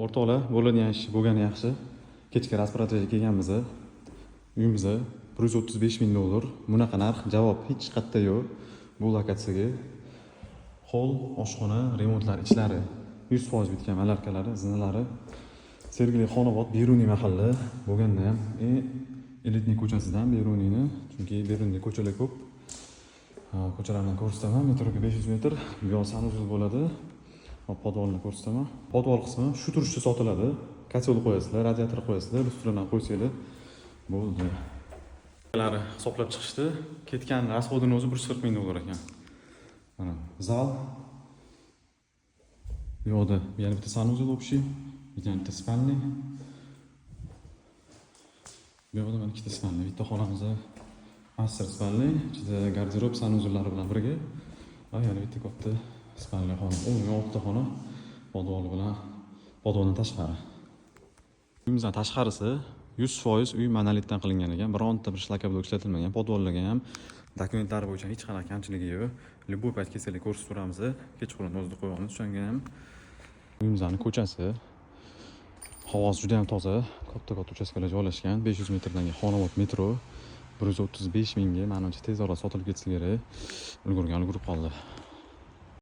o'rtoqlar, bo'ladigan ish bo'lgani yaxshi. Kechga rasprodaja kelganmiz. Uyimiz $135,000. Bunaqa narx javob hech qayerda yo'q. Bu lokatsiyaga hol, oshxona, remontlar ishlari 100% bitgan, malarkalari, zinalari. Sergeli Xonobod, Beruniy mahalla bo'lganda ham elitniy ko'chasidan Beruniyni, chunki Beruniyda ko'chalar ko'p. Ko'chalarni ko'rsataman. Metroga 500 metr, bu yoq sanuzil bo'ladi. Podvolni ko'rsataman. Podvol qismi shu turishda sotiladi. Kotel qo'yasizlar, radiator qo'yasizlar, ustidan qo'ysanglar bo'ldi. Ular hisoblab chiqishdi. Ketgan rasxodini o'zi $140,000 ekan. Mana zal. Bu yoqda yana bitta sanuzil общий, bitta spalniy. Bu yoqda mana ikkita spalniy, bitta xonamiz master spalniy, ichida garderob sanuzillari bilan birga va yana bitta katta spalniy xona. O'nta xona podvol bilan, podvoldan tashqari. Uyimizdan tashqarisi 100% uy monolitdan qilingan ekan. Bironta bir shlakablok ishlatilmagan. Podvollarga ham dokumentlari bo'yicha hech qanaqa kamchiligi yo'q. Любой payt kelsangiz ko'rsatib turamiz. Kechqurun o'zida qo'yamiz. O'shanga ham uyimizning ko'chasi havosi juda ham toza, katta uchastkalar joylashgan. 500 metrdan Xonobod metro 135 mingga, menimcha tez orada sotilib ketsa kerak. Ulgurib qoldi.